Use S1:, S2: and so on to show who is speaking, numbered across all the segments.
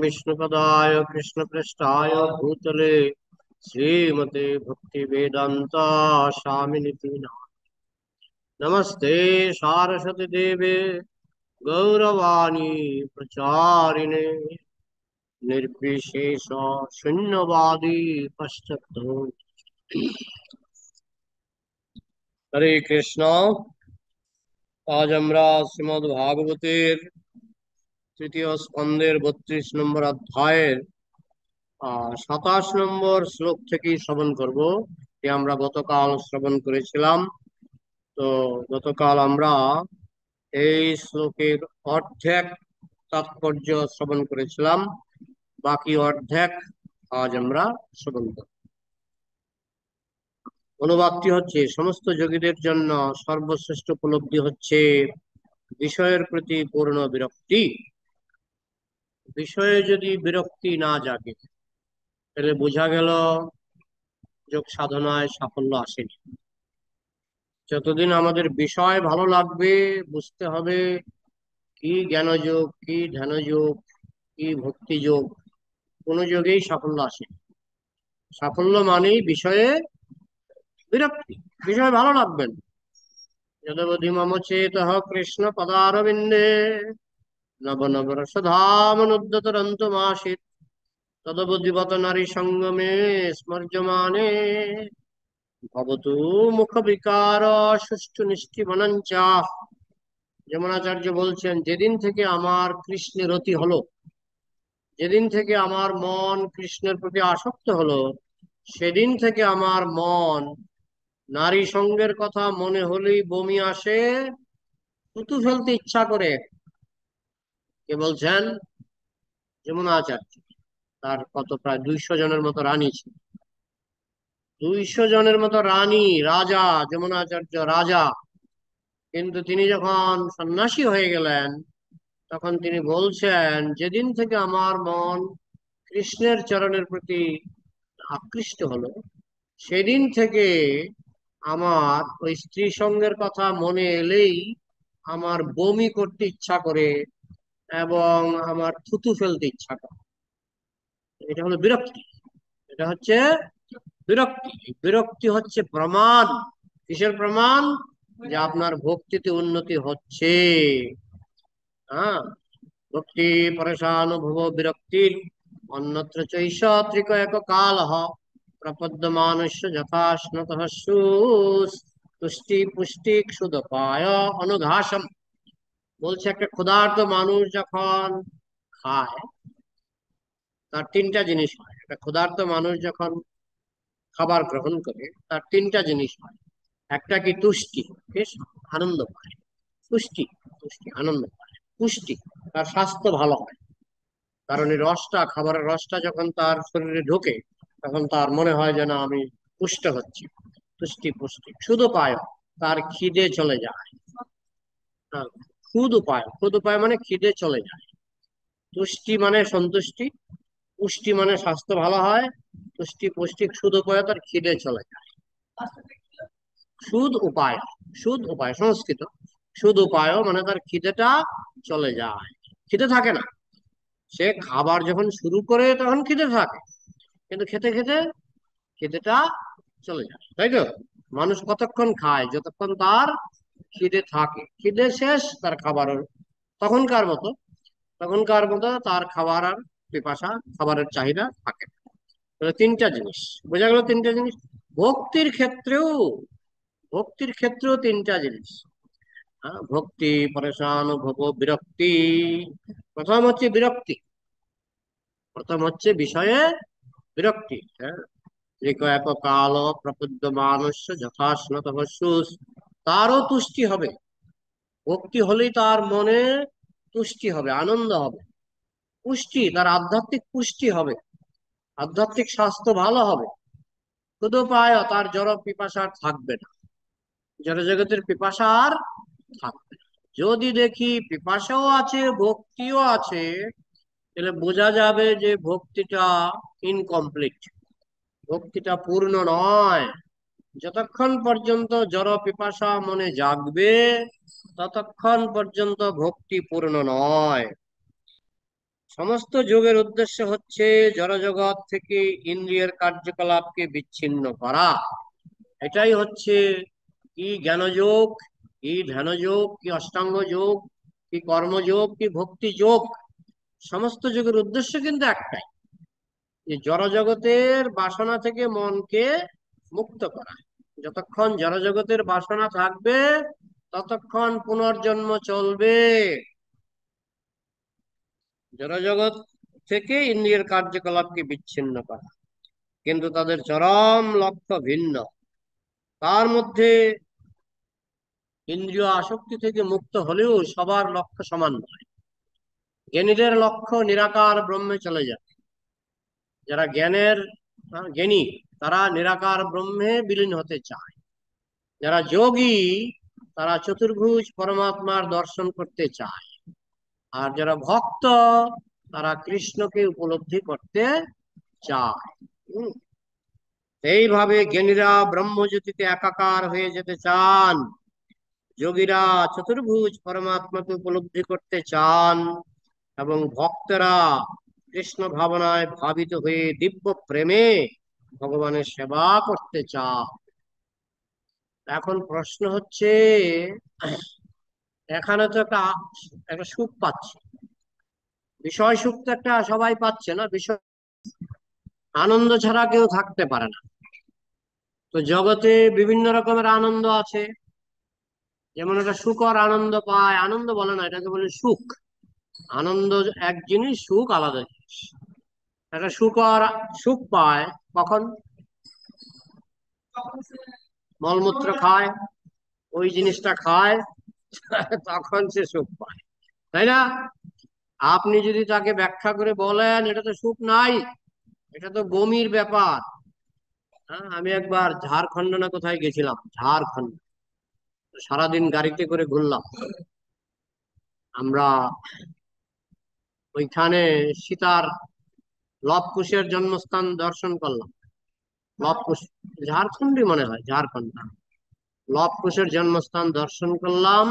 S1: विष्णुपदाय कृष्णपृष्ठाय भूतले श्रीमते भक्ति वेदांता स्वामिनिति नमस्ते सारस्वती देवे गौरवाणी प्रचारिणे निर्विशेष शून्यवादी पश्चातो। हरे कृष्ण। आज আমরা শ্রীমদ্ ভাগবতের তৃতীয় স্কন্ধের 32 নম্বর অধ্যায়ের 27 নম্বর শ্লোক থেকে শ্রবণ করব। আমরা গতকাল শ্রবণ করেছিলাম। তো গতকাল আমরা এই শ্লোকের অর্ধেক তাৎপর্য শ্রবণ করেছিলাম, বাকি অর্ধেক আজ আমরা শ্রবণ করব। অনুবাদটি হচ্ছে, সমস্ত যোগীদের জন্য সর্বশ্রেষ্ঠ উপলব্ধি হচ্ছে বিষয়ের প্রতি পূর্ণ বিরক্তি। বিষয়ে যদি বিরক্তি না জাগে তাহলে বোঝা গেল যোগ সাধনায় সাফল্য আসেনি। যতদিন আমাদের বিষয় ভালো লাগবে, বুঝতে হবে কি জ্ঞানযোগ, কি ধ্যানযোগ, কি ভক্তি যোগ, কোন যোগেই সাফল্য আসেনি। সাফল্য মানেই বিষয়ে বিরক্তি, বিষয় ভালো লাগবেন। যদবধি মম চেতঃ কৃষ্ণ পদারবিন্দে নব নব রসধামনুদ্যতরন্তমাসিত তদবধিবত নারী সঙ্গমে স্মর্যমানে ভবতু মুখ বিকার সুষ্ঠু নিষ্ঠিবনঞ্চ। যমুনাচার্য বলছেন, যেদিন থেকে আমার কৃষ্ণের রতি হলো, যেদিন থেকে আমার মন কৃষ্ণের প্রতি আসক্ত হলো, সেদিন থেকে আমার মন নারী সঙ্গের কথা মনে হলেই বমি আসে, থুতু ফেলতে ইচ্ছা করে। কে বলছেন? যমুনাচার্য। তার কত প্রায় 200 জনের মতো রানী ছিল। 200 জনের মতো রানী, রাজা, যমুনাচার্য রাজা। কিন্তু তিনি যখন সন্ন্যাসী হয়ে গেলেন, তখন তিনি বলছেন, যেদিন থেকে আমার মন কৃষ্ণের চরণের প্রতি আকৃষ্ট হলো, সেদিন থেকে আমার ওই স্ত্রী সঙ্গের কথা মনে এলেই আমার বমি করতে ইচ্ছা করে এবং আমার থুতু ফেলতে ইচ্ছা করে। এটা হলো বিরক্তি। এটা হচ্ছে বিরক্তি। বিরক্তি হচ্ছে প্রমাণ। কিসের প্রমাণ? যে আপনার ভক্তিতে উন্নতি হচ্ছে। হ্যাঁ, ভক্তি পরেশানুভব বিরক্তির অন্যত্র চৈষ ত্রিক এক কালঃ প্রপদ্যমানস্য যথা স্নতঃ তুষ্টি পুষ্টি ক্ষুদপায় অনুঘাসম। বলছে, একটা ক্ষুধার্ত মানুষ যখন খায় তার তিনটা জিনিস হয়। একটা ক্ষুধার্ত মানুষ যখন খাবার গ্রহণ করে তার তিনটা জিনিস হয়। একটা কি? তুষ্টি, বেশ আনন্দ পায়। তুষ্টি, তুষ্টি আনন্দ পায়। পুষ্টি, তার স্বাস্থ্য ভালো হয়। কারণ এই রসটা, খাবারের রসটা যখন তার শরীরে ঢোকে, তখন তার মনে হয় যেন আমি পুষ্ট হচ্ছি। তুষ্টি পুষ্টি। ক্ষুদ উপায়, তার খিদে চলে যায়। হ্যাঁ, ক্ষুদ উপায়, ক্ষুদ উপায় মানে খিদে চলে যায়। তুষ্টি মানে সন্তুষ্টি, পুষ্টি মানে স্বাস্থ্য ভালো হয়, তুষ্টি পুষ্টি ক্ষুদ উপায় তার খিদে চলে যায়। সুদ উপায়, সুদ উপায় সংস্কৃত। সুদ উপায় মানে তার খিদেটা চলে যায়, খিদে থাকে না। সে খাবার যখন শুরু করে তখন খিদে থাকে, কিন্তু খেতে খেতে খিদেটা চলে যায়, তাই তো? মানুষ কতক্ষণ খায়? যতক্ষণ তার খিদে থাকে। খিদে শেষ, তার খাবার তখনকার মতো, তখনকার মতো তার খাবার আর পিপাসা, খাবারের চাহিদা থাকে। তাহলে তিনটা জিনিস বোঝা গেল। তিনটা জিনিস ভক্তির ক্ষেত্রেও, ভক্তির ক্ষেত্রেও তিনটা জিনিস। হ্যাঁ, ভক্তি পরেশানুভব বিরক্তি। প্রথম হচ্ছে বিরক্তি, প্রথম হচ্ছে বিষয়ে বিরক্তি। হ্যাঁ, এক কাল প্রপদ্য মানুষ যথাস্নত তারও তুষ্টি হবে। ভক্তি হলেই তার মনে তুষ্টি হবে, আনন্দ হবে। পুষ্টি, তার আধ্যাত্মিক পুষ্টি হবে, আধ্যাত্মিক স্বাস্থ্য ভালো হবে। শুধু পায়, তার জড় পিপাসা আর থাকবে না, জড় জগতের পিপাসা আর থাকবে না। যদি দেখি পিপাসাও আছে ভক্তিও আছে, তাহলে বোঝা যাবে যে ভক্তিটা ইনকমপ্লিট, ভক্তিটা পূর্ণ নয়। যতক্ষণ পর্যন্ত জড় পিপাসা মনে জাগবে, ততক্ষণ পর্যন্ত ভক্তি পূর্ণ নয়। সমস্ত যোগের উদ্দেশ্য হচ্ছে জড়জগৎ থেকে ইন্দ্রিয়ের কার্যকলাপকে বিচ্ছিন্ন করা। এটাই হচ্ছে কি জ্ঞানযোগ, কি ধ্যানযোগ, কি অষ্টাঙ্গ যোগ, কি কর্মযোগ, কি ভক্তি যোগ। সমস্ত যোগের উদ্দেশ্য কিন্তু একটাই, যে জড়জগতের বাসনা থেকে মনকে মুক্ত করা। যতক্ষণ জড়জগতের বাসনা থাকবে ততক্ষণ পুনর্জন্ম চলবে। জড়জগৎ থেকে ইন্দ্রিয়ের কার্যকলাপকে বিচ্ছিন্ন করা, কিন্তু তাদের চরম লক্ষ্য ভিন্ন। তার মধ্যে ইন্দ্রিয় আসক্তি থেকে মুক্ত হলেও সবার লক্ষ্য সমান নয়। জ্ঞানীদের লক্ষ্য নিরাকার ব্রহ্মে চলে যায়। যারা জ্ঞানী, তারা নিরাকার ব্রহ্মে বিলীন হতে চায়। যারা যোগী, তারা চতুর্ভুজ পরমাত্মার দর্শন করতে চায়। আর যারা ভক্ত, তারা কৃষ্ণকে উপলব্ধি করতে চায়। এইভাবে জ্ঞানীরা ব্রহ্মজ্যোতিতে একাকার হয়ে যেতে চান, যোগীরা চতুর্ভুজ পরমাত্মাকে উপলব্ধি করতে চান, এবং ভক্তরা কৃষ্ণ ভাবনায় ভাবিত হয়ে দিব্য প্রেমে ভগবানের সেবা করতে চান। এখন প্রশ্ন হচ্ছে, এখানে তো একটা একটা সুখ পাচ্ছে, বিষয় সুখ তো একটা সবাই পাচ্ছে না, বিষয় আনন্দ ছাড়া কেউ থাকতে পারে না। তো জগতে বিভিন্ন রকমের আনন্দ আছে। যেমন একটা সুখর আনন্দ পায়, আনন্দ বলে না, এটাকে বলে সুখ। আনন্দ এক জিনিস, সুখ আলাদা জিনিস। একটা সুখর সুখ পায় কখন? মলমূত্র খায়, ওই জিনিসটা খায়, তখন সে সুখ পায়, তাই না? আপনি যদি তাকে ব্যাখ্যা করে বলেন এটা তো সুখ নাই, এটা তো বমির ব্যাপার। হ্যাঁ, আমি একবার ঝাড়খণ্ড না কোথায় গেছিলাম, ঝাড়খণ্ড। সারাদিন গাড়িতে করে ঘুরলাম আমরা। ওইখানে সীতার লব কুশের জন্মস্থান দর্শন করলাম। লব কুশ ঝাড়খণ্ডই মনে হয়, ঝাড়খণ্ড। লব কুশের জন্মস্থান দর্শন করলাম।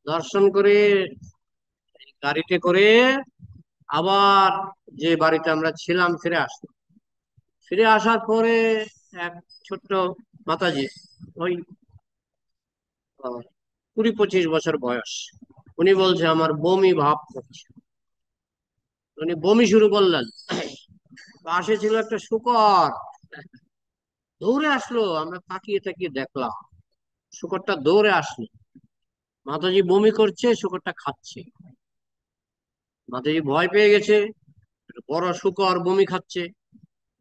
S1: দর্শন করে গাড়িতে করে আবার যে বাড়িতে আমরা ছিলাম ফিরে আসলাম। ফিরে আসার পরে এক ছোট্ট মাতাজি, ওই 20-25 বছর বয়স, উনি বলছে আমার বমি ভাব করছে। উনি বমি শুরু করলেন। পাশে ছিল একটা শূকর, দৌড়ে আসলো। আমরা তাকিয়ে তাকিয়ে দেখলাম, শূকরটা দৌড়ে আসলো। মাতাজি বমি করছে, শূকরটা খাচ্ছে। মাতাজি ভয় পেয়ে গেছে, বড় শূকর বমি খাচ্ছে।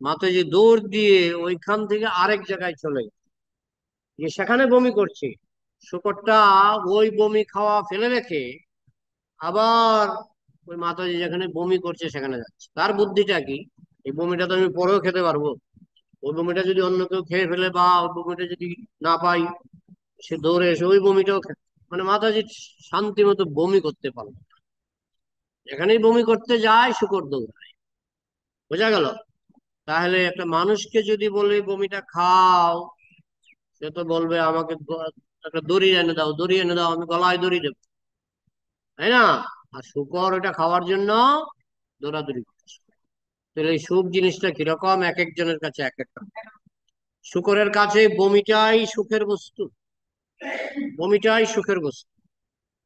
S1: মাতাজি দৌড় দিয়ে ওইখান থেকে আরেক জায়গায় চলে গেছে, গিয়ে সেখানে বমি করছে। শূকরটা ওই বমি খাওয়া ফেলে রেখে আবার ওই মাতাজি যেখানে বমি করছে সেখানে যাচ্ছে। তার বুদ্ধিটা কি, এই বমিটা তো আমি পরেও খেতে পারবো, ওই বমিটা যদি অন্য কেউ খেয়ে ফেলে বা ওই বমিটা যদি না পাই, সে দৌড়ে এসে ওই বমিটাও মানে মাতাজি শান্তি মতো বমি করতে পারলো। যেখানেই বমি করতে যায় শূকর দৌড়ায়। বোঝা গেল? তাহলে একটা মানুষকে যদি বলে বমিটা খাও, সে তো বলবে আমাকে একটা দড়ি এনে দাও, দড়ি এনে দাও, আমি গলায় দড়ি দেবো, তাই না? আর শূকর ওটা খাওয়ার জন্য দৌড়াদৌড়ি করছে। তাহলে এই সুখ জিনিসটা কিরকম, এক একজনের কাছে এক এক রকম। শূকরের কাছে বমিটাই সুখের বস্তু, বমিটাই সুখের বস্তু।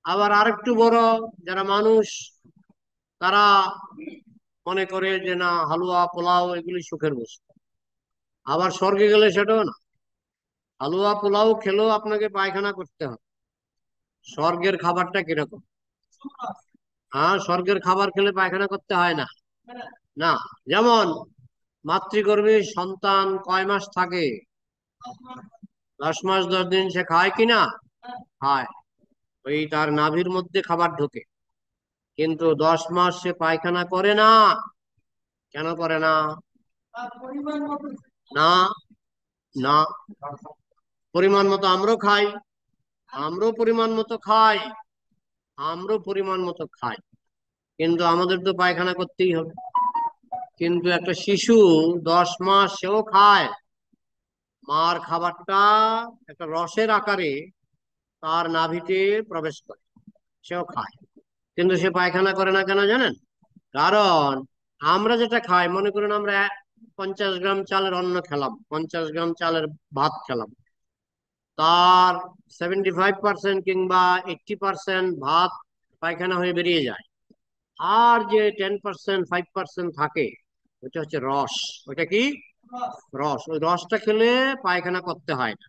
S1: আবার আরেকটু বড় যারা মানুষ, তারা মনে করে যে না, হালুয়া পোলাও এগুলি সুখের বস্তু। আবার স্বর্গে গেলে সেটাও না, হালুয়া পোলাও খেলেও আপনাকে পায়খানা করতে হবে। স্বর্গের খাবারটা কিরকম? হ্যাঁ, স্বর্গের খাবার খেলে পায়খানা করতে হয় না। না, যেমন মাতৃগর্ভে সন্তান কয় মাস থাকে? 10 মাস 10 দিন সে খায় কিনা? খায়। ওই তার নাভির মধ্যে খাবার ঢোকে, কিন্তু 10 মাস সে পায়খানা করে না। কেন করে না? না, না, পরিমাণ মতো আমরাও খাই, আমরাও পরিমাণ মতো খাই, আমরাও পরিমাণ মতো খাই, কিন্তু আমাদের তো পায়খানা করতেই হবে। কিন্তু একটা শিশু 10 মাস সেও খায়, মার খাবারটা একটা রসের আকারে তার নাভিতে প্রবেশ করে, সেও খায়, কিন্তু সে পায়খানা করে না। কেন জানেন? কারণ আমরা যেটা খাই, মনে করুন আমরা 50 গ্রাম চালের অন্ন খেলাম, 50 গ্রাম চালের ভাত খেলাম, তার 75% কিংবা 80% ভাত পায়খানা হয়ে বেরিয়ে যায়। আর যে 10% 5% থাকে, ওটা হচ্ছে রস। ওটা কি? রস। ওই রসটা খেলে পায়খানা করতে হয় না।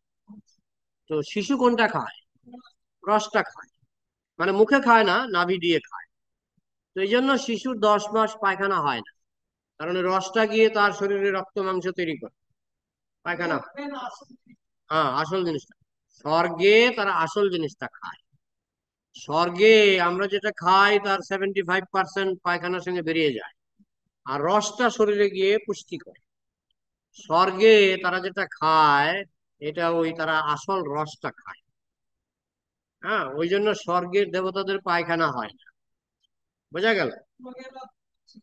S1: তো শিশু কোনটা খায়? রসটা খায়। মানে মুখে খায় না, নাভি দিয়ে খায়। তো এই জন্য শিশুর 10 মাস পায়খানা হয় না, কারণ ওই রসটা গিয়ে তার শরীরে রক্ত মাংস তৈরি করে পায়খানা। হ্যাঁ, আসল জিনিসটা। স্বর্গে তারা আসল জিনিসটা খায়। স্বর্গে আমরা যেটা খাই তার 75% পায়খানার সঙ্গে বেরিয়ে যায়, আর রসটা শরীরে গিয়ে পুষ্টি করে। স্বর্গে তারা যেটা খায়, এটা ওই তারা আসল রসটা খায়। হ্যাঁ, ওই জন্য স্বর্গের দেবতাদের পায়খানা হয় না। বোঝা গেল?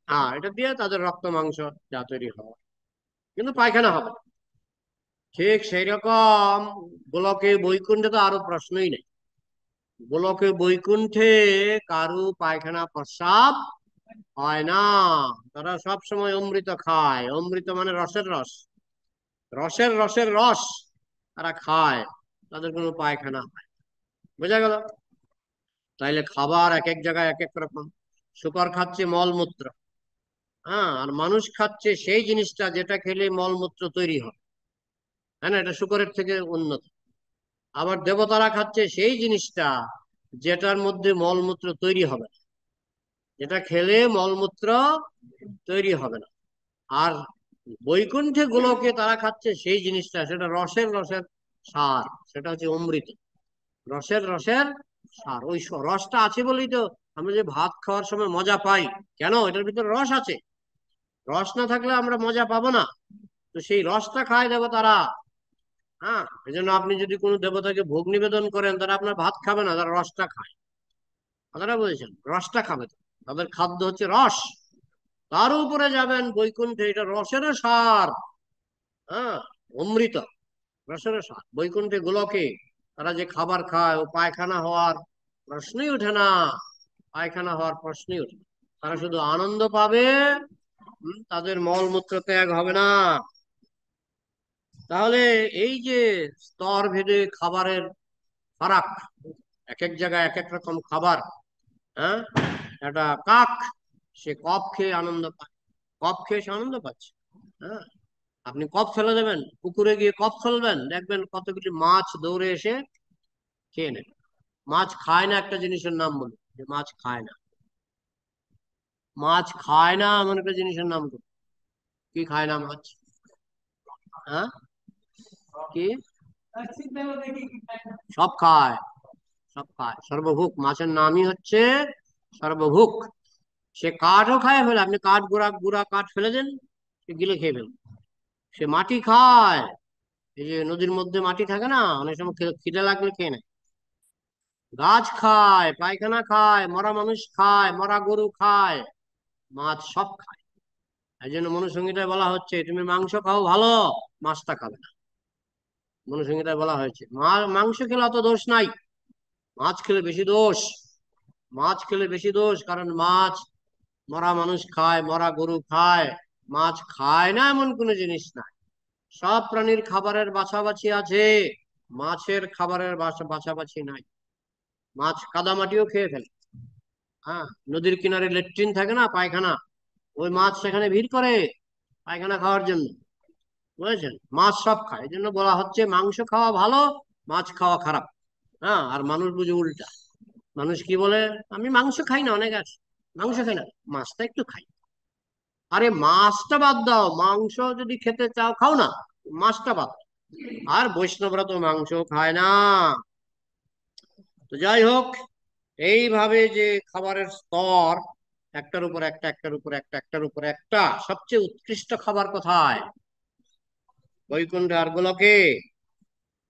S1: হ্যাঁ, এটা দিয়ে তাদের রক্ত মাংস যা তৈরি হয়, কিন্তু পায়খানা হবে না। ঠিক সেই রকম গোলকে বৈকুণ্ঠে তো আরো প্রশ্নই নেই। গোলকে বৈকুণ্ঠে কারু পায়খানা প্রস্রাব হয় না। তারা সব সময় অমৃত খায়। অমৃত মানে রসের রস, রসের রসের রস তারা খায়। তাদের কোনো পায়খানা হয় না। বোঝা গেল? তাইলে খাবার এক এক জায়গায় এক এক রকম। শুকর খাচ্ছে মলমূত্র, হ্যাঁ, আর মানুষ খাচ্ছে সেই জিনিসটা যেটা খেলে মলমূত্র তৈরি হয়। হ্যাঁ না, এটা শুকরের থেকে উন্নত। আবার দেবতারা খাচ্ছে সেই জিনিসটা যেটার মধ্যে মলমূত্র তৈরি হবে না, যেটা খেলে মলমূত্র তৈরি হবে না। আর বৈকুণ্ঠে গোলকে তারা খাচ্ছে সেই জিনিসটা, সেটা রসের রসের সার, সেটা হচ্ছে অমৃত। রসের রসের সার। ওই রসটা আছে বলেই তো আমরা যে ভাত খাওয়ার সময় মজা পাই। কেন? এটার ভিতরে রস আছে। রস না থাকলে আমরা মজা পাবো না। তো সেই রসটা খায় দেবতারা। হ্যাঁ, এই জন্য আপনি যদি কোনো দেবতাকে ভোগ নিবেদন করেন, তারা আপনার ভাত খাবে না, তারা রসটা খায়। কথাটা বলেছেন, রসটা খাবে তো। তাদের খাদ্য হচ্ছে রস। তার উপরে যাবেন বৈকুণ্ঠে, এটা রসের সার। হ্যাঁ, অমৃত, রসের সার। বৈকুণ্ঠে গোলকে তারা যে খাবার খায়, ও পায়খানা হওয়ার প্রশ্নই ওঠে না। পায়খানা হওয়ার প্রশ্নই ওঠে না। তারা শুধু আনন্দ পাবে। তাদের মলমূত্র ত্যাগ হবে না। তাহলে এই যে স্তর ভেদে খাবারের ফারাক, এক এক জায়গায় এক এক রকম খাবার। হ্যাঁ, একটা কাক, সে কপ খেয়ে আনন্দ পায়। কপ খেয়ে সে আনন্দ পাচ্ছে। হ্যাঁ, আপনি কপ ফেলে দেবেন, পুকুরে গিয়ে কপ ফেলবেন, দেখবেন কতগুলি মাছ দৌড়ে এসে খেয়ে নেবে। মাছ খায় না একটা জিনিসের নাম বলুন, যে মাছ খায় না। মাছ খায় না এমন একটা জিনিসের নাম বলুন। কি খায় না মাছ? হ্যাঁ, কি? সব খায়। সব খায়, সর্বভুক। মাছের নামই হচ্ছে সর্বভুক। সে কাঠও খায় ফেলে। আপনি কাঠ, গুড়া গুড়া কাঠ ফেলে দেন, সে গিলে খেয়ে ফেলে। সে মাটি খায়। এই যে নদীর মধ্যে মাটি থাকে না, অনেক সময় খিদে লাগলে খেয়ে নেয়। গাছ খায়, পায়খানা খায়, মরা মানুষ খায়, মরা গরু খায়, মাছ সব খায়। এই জন্য মনুসংহিতায় বলা হচ্ছে, তুমি মাংস খাও ভালো, মাছটা খাবে না। মনুসংহিতায় বলা হয়েছে মাংস খেলে অত দোষ নাই, মাছ খেলে বেশি দোষ। মাছ খেলে বেশি দোষ, কারণ মাছ মরা মানুষ খায়, মরা গরু খায়। মাছ খায় না এমন কোনো জিনিস নাই। সব প্রাণীর খাবারের বাছাবাছি আছে, মাছের খাবারের বাছাবাছি নাই। মাছ কাদামাটিও খেয়ে ফেলে। হ্যাঁ, নদীর কিনারে লেট্রিন থাকে না, পায়খানা, ওই মাছ সেখানে ভিড় করে পায়খানা খাওয়ার জন্য। বুঝেছেন? মাছ সব খায়। এই জন্য বলা হচ্ছে মাংস খাওয়া ভালো, মাছ খাওয়া খারাপ। হ্যাঁ, আর মানুষ বুঝে উল্টা। মানুষ কি বলে, আমি মাংস খাই না, অনেক আছে মাংস খাই না, মাছটা একটু খাই। আরে মাছটা বাদ দাও, মাংস যদি খেতে চাও খাও না, মাছটা বাদ দাও। আর বৈষ্ণবরা তো মাংস খায় না। তো যাই হোক, এইভাবে যে খাবারের স্তর, একটার উপর একটা, একটার উপর একটা, একটার উপর একটা, সবচেয়ে উৎকৃষ্ট খাবার কোথায়? বৈকুণ্ঠে আর গোলকে।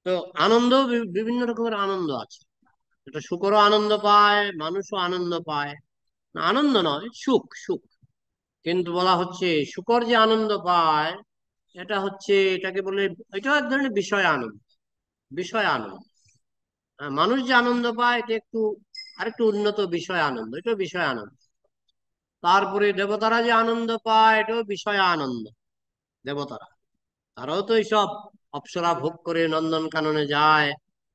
S1: তো আনন্দ, বিভিন্ন রকমের আনন্দ আছে। এটা শুকরও আনন্দ পায়, মানুষও আনন্দ পায়। না, আনন্দ নয়, সুখ, সুখ। কিন্তু বলা হচ্ছে শুকর যে আনন্দ পায়, এটা হচ্ছে, এটাকে বলে, এটা এক ধরনের বিষয় আনন্দ। বিষয় আনন্দ। মানুষ যে আনন্দ পায়, এটা একটু আরেকটু উন্নত বিষয় আনন্দ, এটা বিষয় আনন্দ। তারপরে দেবতারা যে আনন্দ পায় এটাও বিষয় আনন্দ। দেবতারা তারাও তো এইসব অপ্সরা ভোগ করে নন্দন কাননে যায়।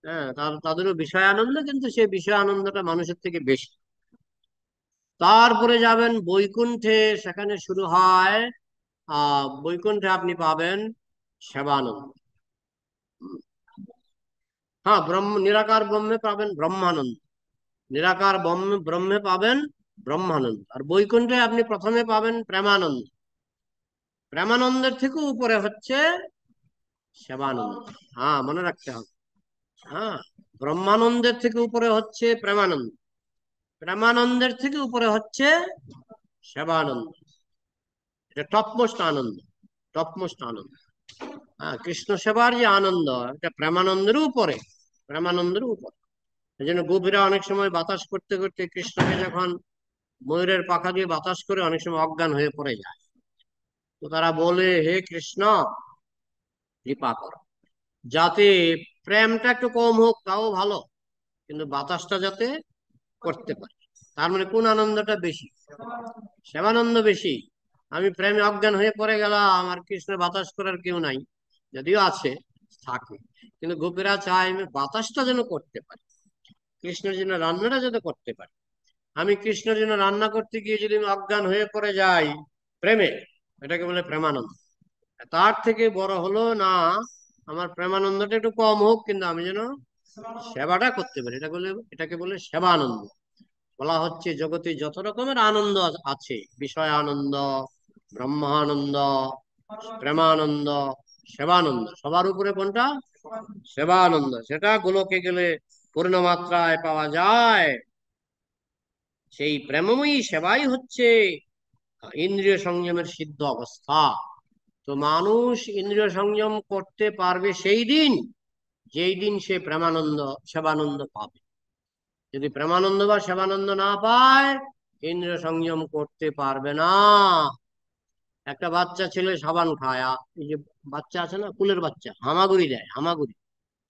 S1: হ্যাঁ, তাদেরও বিষয় আনন্দ, কিন্তু সেই বিষয় আনন্দটা মানুষের থেকে বেশি। তারপরে যাবেন বৈকুণ্ঠে, সেখানে শুরু হয় বৈকুণ্ঠে আপনি পাবেন সেবানন্দ। হ্যাঁ, নিরাকার ব্রহ্মে পাবেন ব্রহ্মানন্দ। নিরাকার ব্রহ্মে পাবেন ব্রহ্মানন্দ। আর বৈকুণ্ঠে আপনি প্রথমে পাবেন প্রেমানন্দ। প্রেমানন্দের থেকে উপরে হচ্ছে সেবানন্দ। হ্যাঁ, মনে রাখতে হবে। হ্যাঁ, ব্রহ্মানন্দের থেকে উপরে হচ্ছে প্রেমানন্দ। প্রেমানন্দের থেকে উপরে হচ্ছে সেবানন্দ। এটা টপমোস্ট আনন্দ। টপমোস্ট আনন্দ। হ্যাঁ, কৃষ্ণ সেবার যে আনন্দ, এটা প্রেমানন্দের উপরে। প্রেমানন্দের উপরে। এই জন্য গোপীরা অনেক সময় বাতাস করতে করতে কৃষ্ণকে যখন ময়ূরের পাখা দিয়ে বাতাস করে অনেক সময় অজ্ঞান হয়ে পড়ে যায়। তো তারা বলে, হে কৃষ্ণ, কৃপা করো, যাতে প্রেমটা একটু কম হোক তাও ভালো, কিন্তু বাতাসটা যাতে করতে পারে। তার মানে কোন আনন্দটা বেশি? সেবানন্দ বেশি। আমি প্রেমে অজ্ঞান হয়ে পড়ে গেলাম, আমার কৃষ্ণের বাতাস করার কেউ নাই, যদিও আছে, থাকে, কিন্তু গোপীরা চায় আমি বাতাসটা যেন করতে পারি, কৃষ্ণের জন্য রান্নাটা যাতে করতে পারি। আমি কৃষ্ণের জন্য রান্না করতে গিয়ে যদি আমি অজ্ঞান হয়ে পড়ে যাই প্রেমে, এটাকে বলে প্রেমানন্দ। তার থেকে বড় হলো না, আমার প্রেমানন্দটা একটু কম হোক, কিন্তু আমি যেন সেবাটা করতে পারি, এটাকে বলে সেবানন্দ। বলা হচ্ছে জগতে যত রকমের আনন্দ আছে, বিষয় আনন্দ, ব্রহ্মানন্দ, প্রেমানন্দ, সেবানন্দ, সবার উপরে কোনটা? সেবানন্দ। সেটা গোলকে গেলে পূর্ণ মাত্রায় পাওয়া যায়। সেই প্রেমময়ী সেবাই হচ্ছে ইন্দ্রিয় সংযমের সিদ্ধ অবস্থা। তো মানুষ ইন্দ্রিয় সংযম করতে পারবে সেই দিন, যেই দিন সে প্রেমানন্দ সেবানন্দ পাবে। যদি প্রেমানন্দ বা সেবানন্দ না পায়, ইন্দ্রিয় সংযম করতে পারবে না। একটা বাচ্চা ছেলে সাবান খায়, এই যে বাচ্চা আছে না, কুলের বাচ্চা, হামাগুড়ি দেয়, হামাগুড়ি।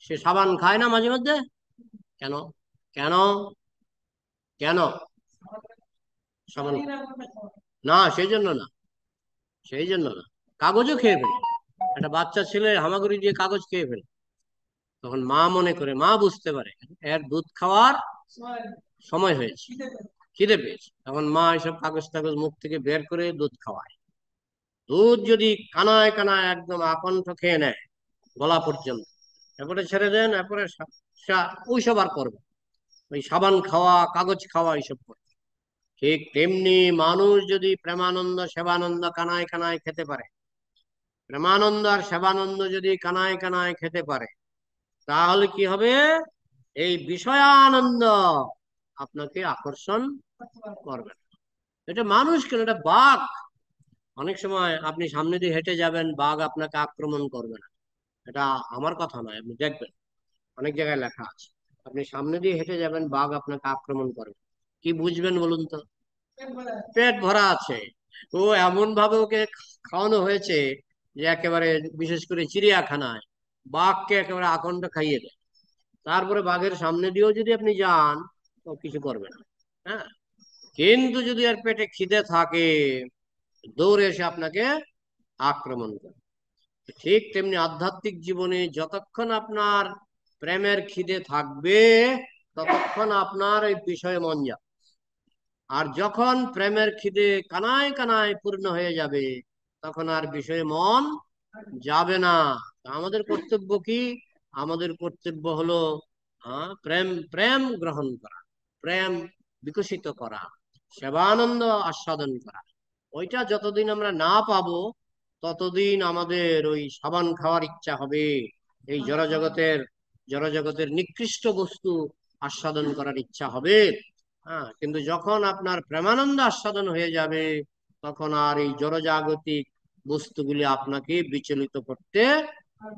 S1: সে সাবান খায় না মাঝে মধ্যে? কেন? কেন? কেন সাবান? না, সেই জন্য না, সেই জন্য না। কাগজও খেয়ে ফেলে। একটা বাচ্চা ছেলে হামাগুড়ি দিয়ে কাগজ খেয়ে ফেলে, তখন মা মনে করে, মা বুঝতে পারে এর দুধ খাওয়ার সময় হয়েছে, খিদে পেয়েছে, তখন মা এসব কাগজ টাগজ মুখ থেকে বের করে দুধ খাওয়ায়। দুধ যদি কানায় কানায় একদম আকণ্ঠ খেয়ে নেয় গলা পর্যন্ত, এরপরে ছেড়ে দেন, এরপরে ওইসব আর করবে, ওই সাবান খাওয়া, কাগজ খাওয়া, এইসব করবে। ঠিক তেমনি মানুষ যদি প্রেমানন্দ সেবানন্দ কানায় কানায় খেতে পারে, প্রেমানন্দ আর সেবানন্দ যদি কানায় কানায় খেতে পারে, তাহলে কি হবে? এই বিষয়ানন্দ আপনাকে আকর্ষণ করবে না। এটা মানুষ কেন, এটা বাঘ। অনেক সময় আপনি সামনে দিয়ে হেঁটে যাবেন, বাঘ আপনাকে আক্রমণ করবে না। এটা আমার কথা নয়, আপনি দেখবেন অনেক জায়গায় লেখা আছে। আপনি সামনে দিয়ে হেঁটে যাবেন, বাঘ আপনাকে আক্রমণ করবে। কি বুঝবেন বলুন তো? পেট ভরা আছে। ও এমন ভাবে ওকে খাওয়ানো হয়েছে যে একেবারে, বিশেষ করে চিড়িয়াখানায় বাঘকে একেবারে আকণ্ঠ খাইয়ে দেয়। তারপরে বাঘের সামনে দিয়েও যদি আপনি যান, তো কিছু করবে না। হ্যাঁ, কিন্তু যদি আর পেটে খিদে থাকে, দৌড়ে এসে আপনাকে আক্রমণ করে। ঠিক তেমনি আধ্যাত্মিক জীবনে যতক্ষণ আপনার প্রেমের খিদে থাকবে, ততক্ষণ আপনার এই বিষয়ে মন যাবে। আর যখন প্রেমের খিদে কানায় কানায় পূর্ণ হয়ে যাবে, তখন আর বিষয়ে মন যাবে না। আমাদের কর্তব্য কি? আমাদের কর্তব্য হলো প্রেম, প্রেম গ্রহণ করা, প্রেম বিকশিত করা, সেবানন্দ আস্বাদন করা। ওইটা যতদিন আমরা না পাবো, ততদিন আমাদের ওই সাবান খাওয়ার ইচ্ছা হবে, এই জড়জগতের নিকৃষ্ট বস্তু আস্বাদন করার ইচ্ছা হবে। হ্যাঁ, কিন্তু যখন আপনার প্রেমানন্দ আস্বাদন হয়ে যাবে, তখন আর এই জড়জাগতিক বস্তুগুলি আপনাকে বিচলিত করতে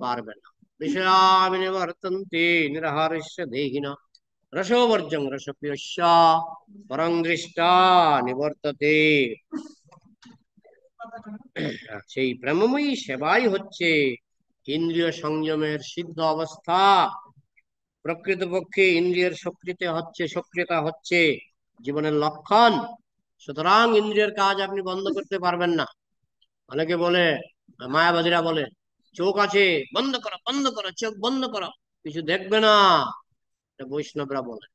S1: পারবে না। বিষয়া বিনিবর্তন্তে নিরহারস্য দেহিনা রসোবর্জং রসপ্রিয়স্য পরং দৃষ্টা নিবর্ততে। সেই প্রেমময়ী সেবাই হচ্ছে ইন্দ্রিয় সংযমের সিদ্ধ অবস্থা। প্রকৃতপক্ষে ইন্দ্রিয়ের সক্রিয়তা হচ্ছে জীবনের লক্ষণ। সুতরাং ইন্দ্রিয়ের কাজ আপনি বন্ধ করতে পারবেন না। অনেকে বলে, মায়াবাদীরা বলে, চোখ আছে, বন্ধ করো বন্ধ করো, চোখ বন্ধ করো, কিছু দেখবে না। বৈষ্ণবরা বলে,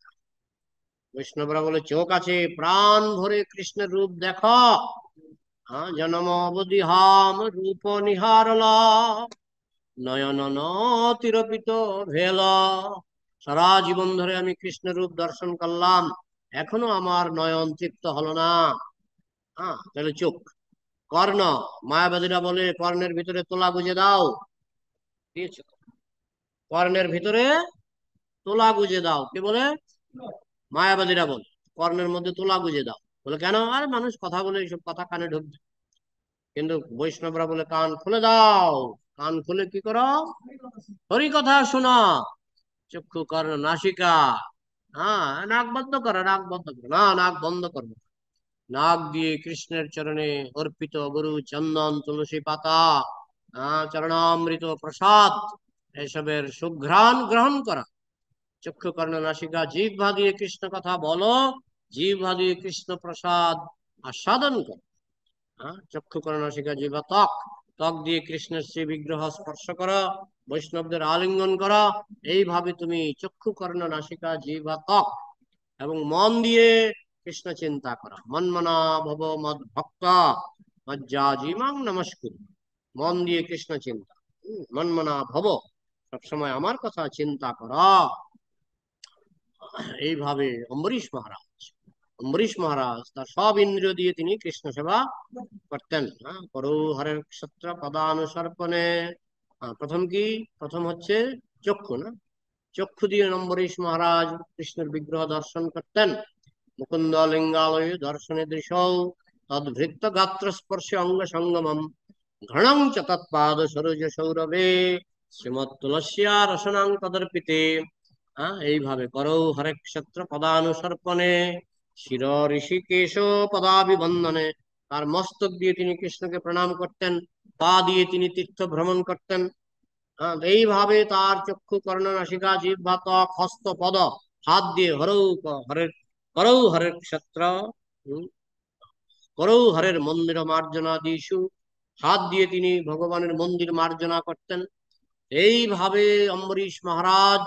S1: বৈষ্ণবরা বলে চোখ আছে, প্রাণ ভরে কৃষ্ণের রূপ দেখো। হ্যাঁ, জনম অবধি হাম রূপ নিহারলা, নয়ন তিরপিত ভেল। সারা জীবন ধরে আমি কৃষ্ণের রূপ দর্শন করলাম, এখনো আমার নয়ন তৃপ্ত হলো না। হ্যাঁ, তাহলে চোখ। কর্ণ, মায়াবাদীরা বলে কর্ণের ভিতরে তোলা গুজে দাও, দিয়েছে, কর্ণের ভিতরে তোলা গুজে দাও। কে বলে? মায়াবাদীরা বলে কর্ণের মধ্যে তোলা গুজে দাও। বলে কেন? আর মানুষ কথা বলে, এইসব কথা কানে ঢুকবে। কিন্তু বৈষ্ণবরা বলে কান খুলে দাও। কান খুলে কি করো? হরি কথা শোনা। চক্ষু কর্ণ নাসিকা, হ্যাঁ, নাক বন্ধ করো, নাক বন্ধ করো না, নাক বন্ধ করবো। নাক দিয়ে কৃষ্ণের চরণে অর্পিত গরু চন্দন তুলসী পাতা, চরণামৃত প্রসাদ, এসবের সুঘ্রাণ গ্রহণ করা। চক্ষু কর্ণ নাসিকা জিহ্বা দিয়ে কৃষ্ণ কথা বলো, জিহ্বা দিয়ে কৃষ্ণ প্রসাদ আস্বাদন করো। চক্ষু কর্ণ নাসিকা জিহ্বা ত্বক, ত্বক দিয়ে কৃষ্ণের শ্রী বিগ্রহ স্পর্শ করো, বৈষ্ণবদের আলিঙ্গন করো। এইভাবে তুমি চক্ষু কর্ণ নাসিকা জিহ্বা ত্বক এবং মন দিয়ে কৃষ্ণ চিন্তা করা। মন্মনা ভব মদ ভক্ত মজ্জাজিমাং নমস্কুর। মন দিয়ে কৃষ্ণ চিন্তা, মন্মনা ভব, সবসময় আমার কথা চিন্তা করা। এইভাবে অম্বরীশ মহারাজ তার সব ইন্দ্রিয় দিয়ে তিনি কৃষ্ণ সেবা করতেন। করৌ হরের ক্ষেত্র পদানুসর্পণে। প্রথম কি? প্রথম হচ্ছে চক্ষু, না? চক্ষু দিয়ে অম্বরীশ মহারাজ কৃষ্ণের বিগ্রহ দর্শন করতেন। মুকুন্দ লিঙ্গালয় দর্শনে দৃশৌ তদ্ভৃত্ত গাত্র স্পর্শে অঙ্গ সঙ্গমম ঘৃণং চ তৎপাদ সরোজ সৌরভে শ্রীমৎ তুলস্যা রসনাং তদর্পিতে। এইভাবে করৌ হরে ক্ষেত্র পদানুসর্পণে শির ঋষিকেশ পদাভিবন্দনে। তার মস্তক দিয়ে তিনি কৃষ্ণকে প্রণাম করতেন, পা দিয়ে তিনি তীর্থ ভ্রমণ করতেন। এইভাবে তার চক্ষু কর্ণ নাসিকা জিহ্বা ত্বক হস্ত পদ, হাত দিয়ে করৌ হরের ক্ষেত্র, করৌ হরের মন্দির মার্জনা দিশু, হাত দিয়ে তিনি ভগবানের মন্দির মার্জনা করতেন। এইভাবে অম্বরীশ মহারাজ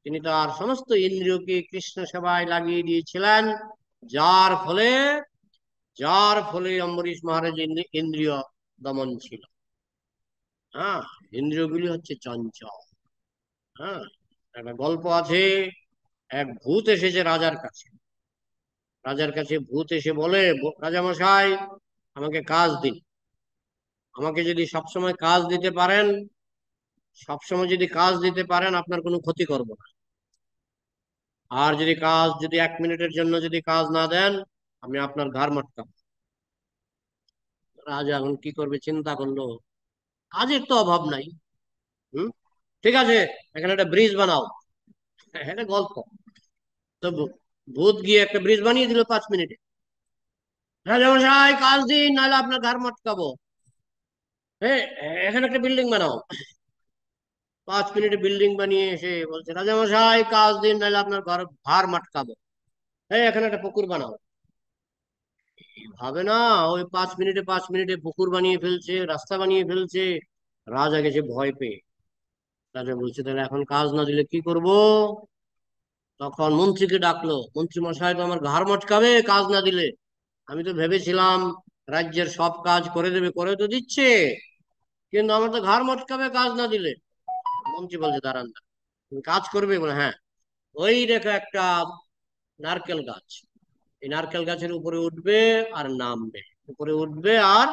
S1: তিনি তার সমস্ত ইন্দ্রিয়কে কৃষ্ণ সেবায় লাগিয়ে দিয়েছিলেন, যার ফলে অম্বরীশ মহারাজ ইন্দ্রিয় দমন ছিল। ইন্দ্রিয়গুলি হচ্ছে চঞ্চল। একটা গল্প আছে, এক ভূত এসেছে রাজার কাছে। রাজার কাছে ভূত এসে বলে, রাজামশাই আমাকে কাজ দিন, আমাকে যদি সবসময় কাজ দিতে পারেন, আপনার কোনো ক্ষতি করব না। আর যদি 1 মিনিটের জন্য যদি কাজ না দেন, আমি আপনার ঘাড় মটকাবো। রাজা এখন কি করবে চিন্তা করলো, কাজের তো অভাব নাই। ঠিক আছে, এখানে একটা ব্রিজ বানাও। এটা গল্প। তো ভূত গিয়ে একটা ব্রিজ বানিয়ে দিল 5 মিনিটে। রাজামশাই কাজ দিন, নাহলে আপনার ঘাড় মটকাবো। এখানে একটা বিল্ডিং বানাও। 5 মিনিটে বিল্ডিং বানিয়ে এসে বলছে, রাজামশাই কাজ দিন, নাহলে আপনার ঘাড় মটকাবো। এখানে একটা পুকুর বানাও। ভাবে না, ওই 5 মিনিটে পুকুর বানিয়ে ফেলছে, রাস্তা বানিয়ে ফেলছে। রাজা গেছে ভয় পেয়ে। রাজা বলছে, তাহলে এখন কাজ না দিলে কি করব? তখন মন্ত্রীকে ডাকলো, মন্ত্রী মশাই তো আমার ঘাড় মটকাবে কাজ না দিলে। আমি তো ভেবেছিলাম রাজ্যের সব কাজ করে দেবে, করে তো দিচ্ছে, কিন্তু আমার তো ঘাড় মটকাবে কাজ না দিলে। মন্ত্রী বলছে, দাঁড়ান, তুমি কাজ করবে? বলে হ্যাঁ। ওই রেখা একটা নারকেল গাছ, এই নারকেল গাছের উপরে উঠবে আর নামবে, উপরে উঠবে আর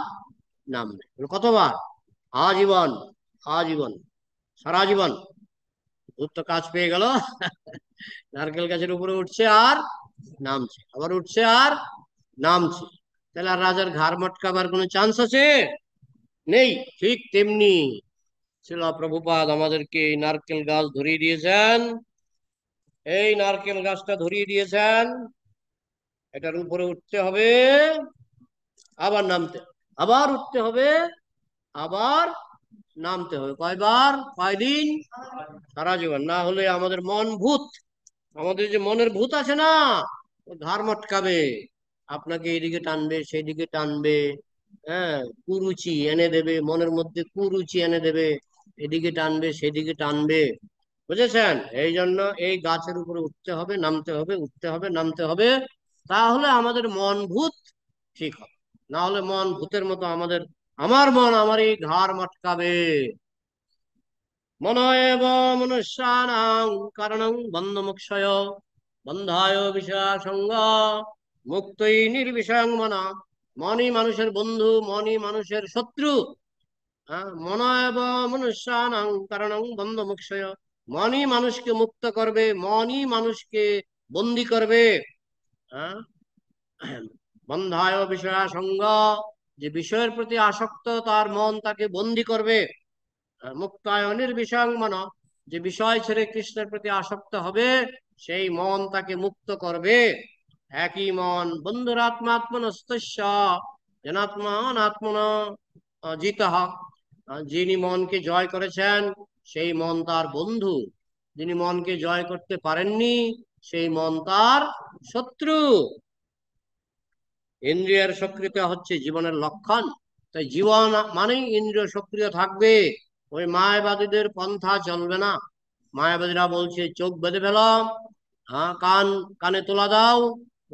S1: নামবে। কতবার? আজীবন, আজীবন, সারা জীবন। ভূত তো কাজ পেয়ে গেল। নারকেল গাছের উপরে উঠছে আর নামছে, আবার উঠছে আর নামছে। তাহলে আর রাজার ঘাড় মটকাবার কোনো চান্স আছে? নেই। ঠিক তেমনি শ্রীল প্রভুপাদ আমাদেরকে এই নারকেল গাছ ধরিয়ে দিয়েছেন। এই নারকেল গাছটা ধরিয়ে দিয়েছেন, এটার উপরে উঠতে হবে, আবার নামতে, আবার উঠতে হবে, আবার নামতে হবে। কয়বার? কয়দিন? সারা জীবন। না হলে আমাদের মন ভূত, আমাদের যে মনের ভূত আছে না, ও ঘাড় মটকাবে। আপনাকে এইদিকে টানবে সেইদিকে টানবে, হ্যাঁ, কুরুচি এনে দেবে, মনের মধ্যে কুরুচি এনে দেবে, এদিকে টানবে সেদিকে টানবে। বুঝেছেন? এই জন্য এই গাছের উপরে উঠতে হবে নামতে হবে, উঠতে হবে নামতে হবে, তাহলে আমাদের মন ভূত ঠিক হবে। না হলে মন ভূতের মতো আমার মন আমারই ঘাড় মটকাবে। মন এব মনুষ্যানাং কারণং বন্ধমোক্ষয় বন্ধায় বিষয়াসঙ্গ মুক্তই নির্বিষয়ং মনা। মনই মানুষের বন্ধু, মনই মানুষের শত্রু। হ্যাঁ, মন এব মনুষ্যানাং কারণং বন্ধমোক্ষয়, মনই মানুষকে মুক্ত করবে, মনই মানুষকে বন্দি করবে। হ্যাঁ, বন্ধায় বিষয়াসঙ্গ, যে বিষয়ের প্রতি আসক্ত তার মন তাকে বন্দি করবে। মুক্তায় নির্বিষয়ং মন, যে বিষয় ছেড়ে কৃষ্ণের প্রতি আসক্ত হবে সেই মন তাকে মুক্ত করবে। একই মন বন্ধুরাত্মাত্মনস্তস্য জনাত্মানাত্মনা জিতঃ, যিনি মনকে জয় করেছেন সেই মন তার বন্ধু, যিনি মনকে জয় করতে পারেননি সেই মন তার শত্রু। ইন্দ্রিয়ের সক্রিয়তা হচ্ছে জীবনের লক্ষণ। তাই জীবন মানেই ইন্দ্রিয় সক্রিয় থাকবে। ওই মায়াবাদীদের পন্থা চলবে না। মায়াবাদীরা বলছে চোখ বেঁধে ফেলাম, হ্যাঁ, কানে তোলা দাও,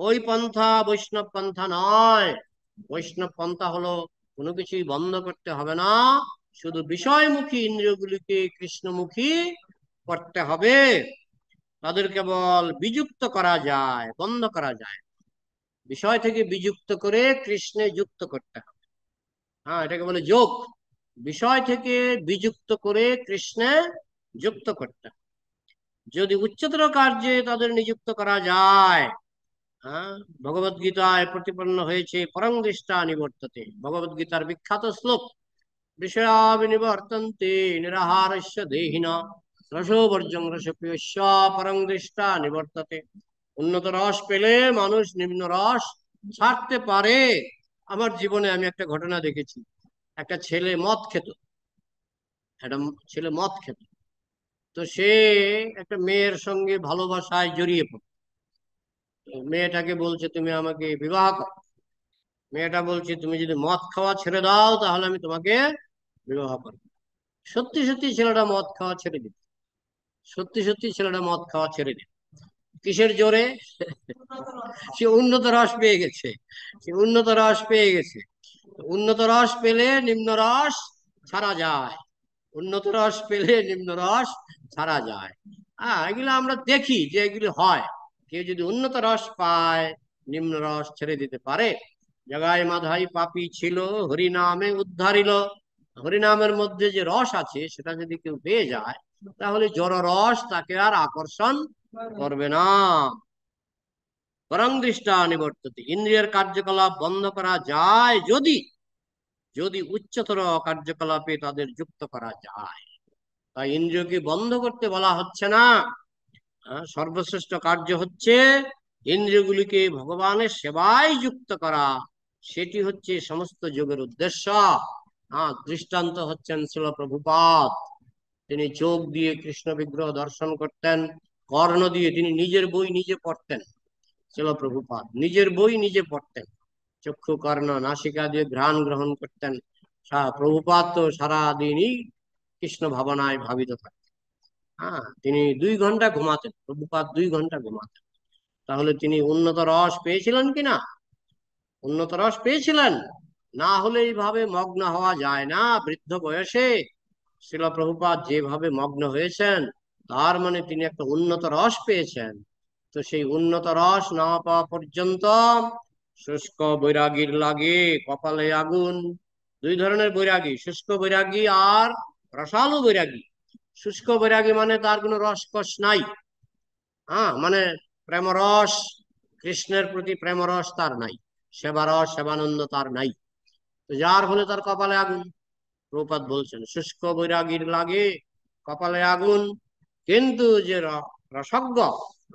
S1: ওই পন্থা বৈষ্ণব পন্থা নয়। বৈষ্ণব পন্থা হলো কোনো কিছুই বন্ধ করতে হবে না, শুধু বিষয়মুখী ইন্দ্রিয়গুলিকে কৃষ্ণমুখী করতে হবে। তাদের কেবল বিযুক্ত করা যায়, বন্ধ করা যায়, বিষয় থেকে বিযুক্ত করে কৃষ্ণে যুক্ত করতে হবে। হ্যাঁ, এটাকে বলে যোগ। বিষয় থেকে বিযুক্ত করে কৃষ্ণে যুক্ত করতে হবে। যদি উচ্চতর কার্যে তাদের নিযুক্ত করা যায়, হ্যাঁ, ভগবদ গীতায় প্রতিপন্ন হয়েছে পরং দৃষ্টা নিবর্ততে, ভগবদ গীতার বিখ্যাত শ্লোক, বিষয়া বিনিবর্তন্তে নিরাহারস্য দেহিনা রসোবর্জং রসপ্রিয়স্য পরং দৃষ্টা নিবর্ততে। উন্নত রস পেলে মানুষ নিম্ন রস ছাড়তে পারে। আমার জীবনে আমি একটা ঘটনা দেখেছি। একটা ছেলে মদ খেত, একটা ছেলে মদ খেত। তো সে একটা মেয়ের সঙ্গে ভালোবাসায় জড়িয়ে পড়ে। মেয়েটাকে বলছে তুমি আমাকে বিবাহ করো। মেয়েটা বলছে তুমি যদি মদ খাওয়া ছেড়ে দাও তাহলে আমি তোমাকে বিবাহ করবো। সত্যি সত্যি ছেলেটা মদ খাওয়া ছেড়ে দিত, সত্যি সত্যি ছেলেটা মদ খাওয়া ছেড়ে দিত। কিসের জোরে? সে উন্নত রস পেয়ে গেছে, সে উন্নত রস পেয়ে গেছে। উন্নত রস পেলে নিম্ন রস ছাড়া যায়, উন্নত রস পেলে নিম্ন রস ছাড়া যায়। হ্যাঁ, এগুলো আমরা দেখি যে এগুলি হয়। কেউ যদি উন্নত রস পায় নিম্ন রস ছেড়ে দিতে পারে। জগায় মাধাই পাপী ছিল হরিনামে উদ্ধারিল, হরিনামের মধ্যে যে রস আছে সেটা যদি কেউ পেয়ে যায় তাহলে জড় রস তাকে আর আকর্ষণ করবে না। পরং দৃষ্টা নিবর্ততে, ইন্দ্রিয়ের কার্যকলাপ বন্ধ করা যায় যদি, যদি উচ্চতর কার্যকলাপে তাদের যুক্ত করা যায়। তাই ইন্দ্রিয়কে বন্ধ করতে বলা হচ্ছে না। সর্বশ্রেষ্ঠ কার্য হচ্ছে ইন্দ্রিয়গুলিকে ভগবানের সেবায় যুক্ত করা, সেটি হচ্ছে সমস্ত যোগের উদ্দেশ্য। দৃষ্টান্ত হচ্ছেন শ্রীল প্রভুপাদ। তিনি চোখ দিয়ে কৃষ্ণ বিগ্রহ দর্শন করতেন, কর্ণ দিয়ে তিনি নিজের বই নিজে পড়তেন। শ্রীল প্রভুপাদ নিজের বই নিজে পড়তেন, চক্ষু কর্ণ নাসিকা দিয়ে ঘ্রাণ গ্রহণ করতেন। প্রভুপাদ তো সারাদিনই কৃষ্ণ ভাবনায় ভাবিত থাকতেন। তিনি 2 ঘন্টা ঘুমাতেন, প্রভুপাদ 2 ঘন্টা ঘুমাতেন। তাহলে তিনি উন্নত রস পেয়েছিলেন কিনা? উন্নত রস পেয়েছিলেন, না হলে এইভাবে মগ্ন হওয়া যায় না। বৃদ্ধ বয়সে শ্রীল প্রভুপাদ যেভাবে মগ্ন হয়েছেন তার মানে তিনি একটা উন্নত রস পেয়েছেন। তো সেই উন্নত রস না পাওয়া পর্যন্ত শুষ্ক বৈরাগীর লাগে কপালে আগুন। 2 ধরনের বৈরাগী, শুষ্ক বৈরাগী আর রসালো বৈরাগী। শুষ্ক বৈরাগী মানে তার কোনো রসকস নাই, মানে প্রেমরস, কৃষ্ণের প্রতি প্রেমরস তার নাই, সেবারস সেবানন্দ তার নাই। তো যার ফলে তার কপালে আগুন। প্রভুপাদ বলছেন শুষ্ক বৈরাগীর লাগে কপালে আগুন, কিন্তু যে রসজ্ঞ,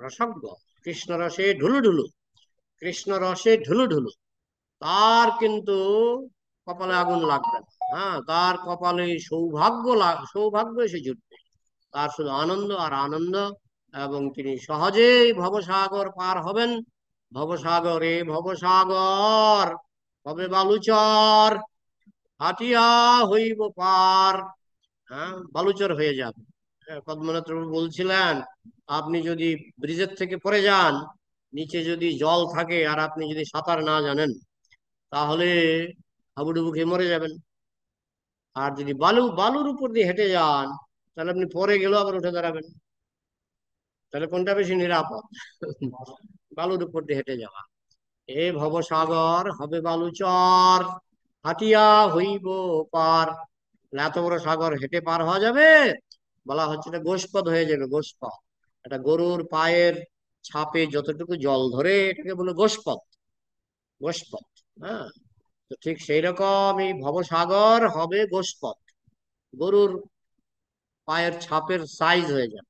S1: রসজ্ঞ কৃষ্ণ রসে ঢুলু ঢুলু, কৃষ্ণ রসে ঢুলু ঢুলু, তার কিন্তু কপালে আগুন লাগবে না। তার কপালে সৌভাগ্য সৌভাগ্য এসে জুটবে। তার শুধু আনন্দ আর আনন্দ, এবং তিনি সহজেই ভবসাগর পার হবেন। ভবসাগরে ভবসাগর হবে বালুচর, হাটিয়া হইব পার। হ্যাঁ, বালুচর হয়ে যাবে। হ্যাঁ, পদ্মনাথ প্রভু বলছিলেন, আপনি যদি ব্রিজের থেকে পড়ে যান, নিচে যদি জল থাকে আর আপনি যদি সাঁতার না জানেন, তাহলে হাবুডুবু খেয়ে মরে যাবেন। আর যদি বালুর উপর দিয়ে হেঁটে যান, তাহলে আপনি পরে গেলেও আবার উঠে দাঁড়াবেন। তাহলে কোনটা বেশি নিরাপদ? বালুর উপর দিয়ে হেঁটে যাওয়া। এ ভবসাগর হবে বালুচর, হাটিয়া হইব পার। এত বড় সাগর হেঁটে পার হওয়া যাবে? বলা হচ্ছে এটা গোষ্পদ হয়ে যাবে, গোষ্পদ। এটা গরুর পায়ের ছাপে যতটুকু জল ধরে এটাকে বলে গোষ্পদ, গোষ্পদ। হ্যাঁ, তো ঠিক সেই রকম এই ভবসাগর হবে গোষ্পদ, গরুর পায়ের ছাপের সাইজ হয়ে যাবে।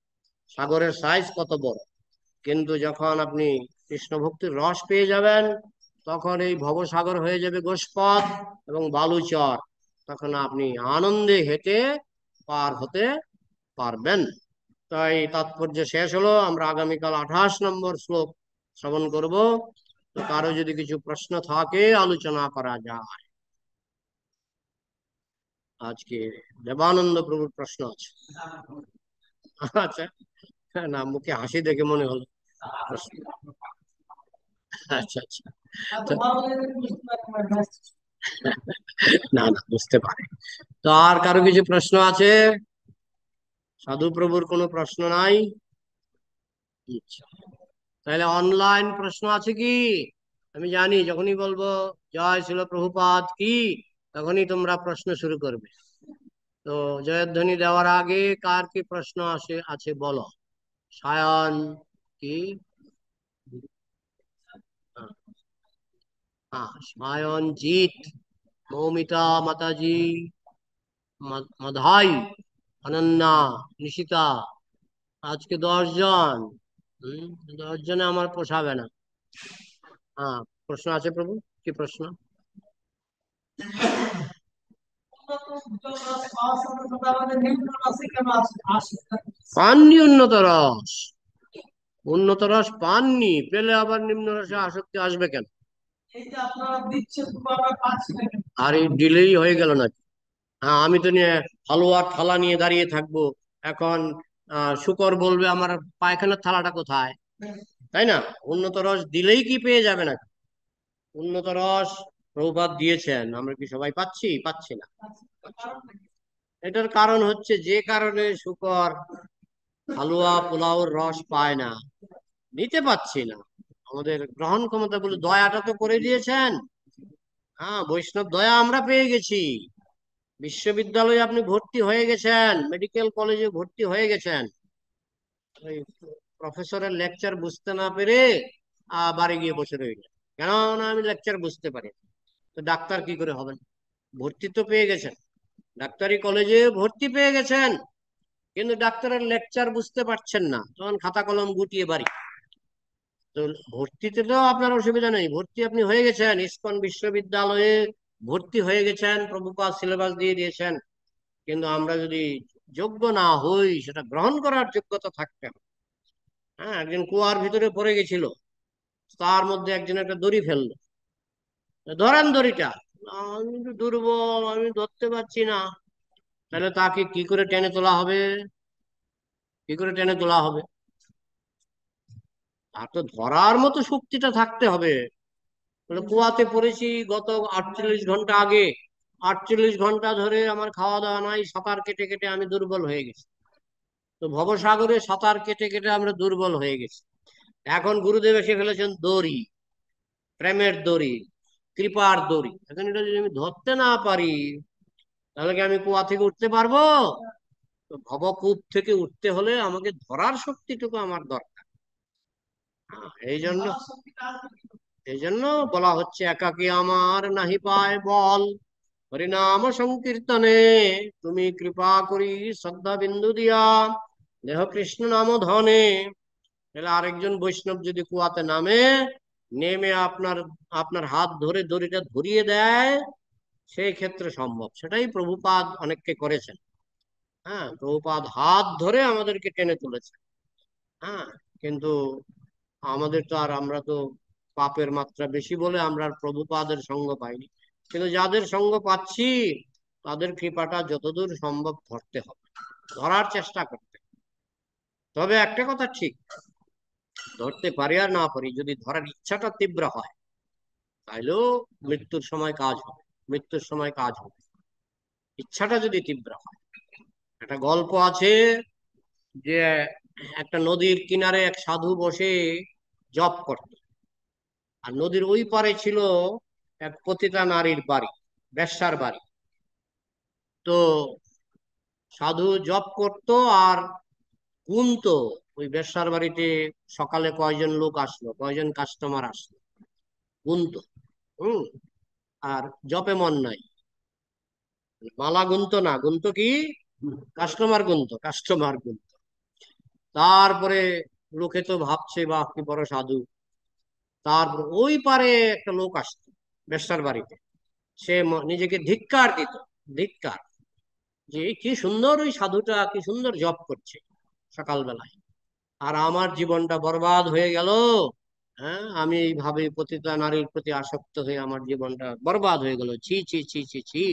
S1: সাগরের সাইজ কত বড়! কিন্তু যখন আপনি কৃষ্ণ ভক্তির রস পেয়ে যাবেন, তখন এই ভবসাগর হয়ে যাবে গোষ্পদ এবং বালুচর। তখন আপনি আনন্দে হেঁটে পার হতে পারবেন। তাই তাৎপর্য শেষ হলো। আমরা আগামীকাল 28 নম্বর শ্লোক শ্রবণ করব। তো কারো যদি কিছু প্রশ্ন থাকে আলোচনা করা যায়। আজকে দেবানন্দ প্রভুর প্রশ্ন আছে। আচ্ছা, না, মুখে হাসি দেখে মনে হলো প্রশ্ন। আচ্ছা আচ্ছা। তো না না, বুঝতে পারে। তো আর কারো কিছু প্রশ্ন আছে? সাধু প্রভুর কোনো প্রশ্ন নাই? আচ্ছা, তাহলে অনলাইন প্রশ্ন আছে কি? আমি জানি যখনই বলবো জয় শিল প্রভুপাদ কি, তখনই তোমরা প্রশ্ন শুরু করবে। তো জয়ধ্বনি দেওয়ার আগে কার কি প্রশ্ন আছে বলো। সায়ন কি? হ্যাঁ, সায়নজিৎ, মৌমিতা মাতাজি, মাধাই, অনন্যা, নিশিতা। আজকে 10 জন। হম, 10 জনে আমার পোষাবে না। হ্যাঁ, প্রশ্ন আছে প্রভু? কি প্রশ্ন? পাননি উন্নত রস? উন্নত রস পাননি, পেলে আবার নিম্ন রসে আসক্তি আসবে কেন? আর এই ডিলেই হয়ে গেল নাকি? হ্যাঁ, আমি তো নিয়ে হালুয়ার থালা নিয়ে দাঁড়িয়ে থাকবো। এখন শুকর বলবে আমার পায়খানার থালাটা কোথায়? তাই না? উন্নত রস দিলেই কি পেয়ে যাবে নাকি? উন্নত রস প্রভুপাদ দিয়েছেন, আমরা কি সবাই পাচ্ছি? পাচ্ছি না। এটার কারণ হচ্ছে, যে কারণে শুকর হালুয়া পোলাওর রস পায় না, নিতে পাচ্ছি না, আমাদের গ্রহণ ক্ষমতা গুলো, দয়াটা তো করে দিয়েছেন। হ্যাঁ, বৈষ্ণব দয়া আমরা পেয়ে গেছি। বিশ্ববিদ্যালয়ে আপনি ভর্তি হয়ে গেছেন, মেডিকেল কলেজে ভর্তি হয়ে গেছেন, ওই প্রফেসরের লেকচার বুঝতে না পেরে বাড়ি গিয়ে বসে রইলেন। কেন না? আমি লেকচার বুঝতে পারি। তো ডাক্তার কি করে হবেন? ভর্তি তো পেয়ে গেছেন, ডাক্তারি কলেজে ভর্তি পেয়ে গেছেন, কিন্তু ডাক্তারের লেকচার বুঝতে পারছেন না, তখন খাতা কলম গুটিয়ে বাড়ি। তো ভর্তিতে তো আপনার অসুবিধা নেই, ভর্তি আপনি হয়ে গেছেন, ইসকন বিশ্ববিদ্যালয়ে ভর্তি হয়ে গেছেন, প্রভুপাদ সিলেবাস দিয়ে দিয়েছেন। কিন্তু আমরা যদি যোগ্য না হই, সেটা গ্রহণ করার যোগ্যতা থাকতে হবে। হ্যাঁ, একজন কুয়ার ভিতরে পড়ে গেছিল, তার মধ্যে একজন একটা দড়ি ফেললো। ধরেন দড়িটা। আমি তো দুর্বল, আমি ধরতে পারছি না। তাহলে তাকে কি করে টেনে তোলা হবে? কি করে টেনে তোলা হবে? তার তো ধরার মতো শক্তিটা থাকতে হবে। বলে, কুয়াতে পড়েছি গত 48 ঘন্টা আগে, 48 ঘন্টা ধরে আমার খাওয়া দাওয়া নাই, সাঁতার কেটে কেটে আমি দুর্বল হয়ে গেছি। তো ভবসাগরে সাঁতার কেটে কেটে আমরা দুর্বল হয়ে গেছি। এখন গুরুদেব এসে ফেলেছেন দড়ি, প্রেমের দড়ি, কৃপার দড়ি। এখন এটা যদি আমি ধরতে না পারি, তাহলে কি আমি কুয়া থেকে উঠতে পারবো? তো ভবকূপ থেকে উঠতে হলে আমাকে ধরার শক্তিটুকু আমার দরকার। এই জন্য বলা হচ্ছে, একাকী আমার নাহি পায় বল, হরিনাম সংকীর্তনে তুমি কৃপা করি শ্রদ্ধা বিন্দু দিয়া, দেহ কৃষ্ণ নাম ধনে। তাহলে আরেকজন বৈষ্ণব যদি কুয়াতে নামে, নেমে আপনার আপনার হাত ধরে দড়িটা ধরিয়ে দেয়, সেই ক্ষেত্রে সম্ভব। সেটাই প্রভুপাদ অনেককে করেছেন। হ্যাঁ, প্রভুপাদ হাত ধরে আমাদেরকে টেনে তুলেছেন। হ্যাঁ, কিন্তু আমাদের তো, আর আমরা তো পাপের মাত্রা বেশি বলে আমরা আর প্রভুপাদের সঙ্গ পাইনি, কিন্তু যাদের সঙ্গ পাচ্ছি তাদের কৃপাটা যতদূর সম্ভব ধরতে হবে, ধরার চেষ্টা করতে হবে। তবে একটা কথা ঠিক, ধরতে পারি আর না পারি, যদি ধরার ইচ্ছাটা তীব্র হয় তাইলেও মৃত্যুর সময় কাজ হবে, মৃত্যুর সময় কাজ হবে, ইচ্ছাটা যদি তীব্র হয়। একটা গল্প আছে যে একটা নদীর কিনারে এক সাধু বসে জপ করত, আর নদীর ওই পারে ছিল এক পতিতা নারীর বাড়ি, বেশ্যার বাড়ি। তো সাধু জপ করত আর গুনতো ওই বেশ্যার বাড়িতে সকালে কয়জন লোক আসলো, কয়জন কাস্টমার আসলো, গুনতো। হম। আর জপে মন নাই, মালা গুনতো না, গুনতো কি, কাস্টমার গুনতো, কাস্টমার গুনতো। তারপরে লোকে তো ভাবছে বাহ কি বড় সাধু। তারপর ওই পারে একটা লোক আসতো বেশ্যার বাড়িতে, সে নিজেকে ধিক্কার দিত, ধিক্কার, যে কি সুন্দর ওই সাধুটা, কি সুন্দর জপ করছে সকালবেলায়, আর আমার জীবনটা বরবাদ হয়ে গেল। হ্যাঁ, আমি এইভাবে পতিতা নারীর প্রতি আসক্ত হয়ে আমার জীবনটা বরবাদ হয়ে গেল, ছি ছি ছি ছি ছি।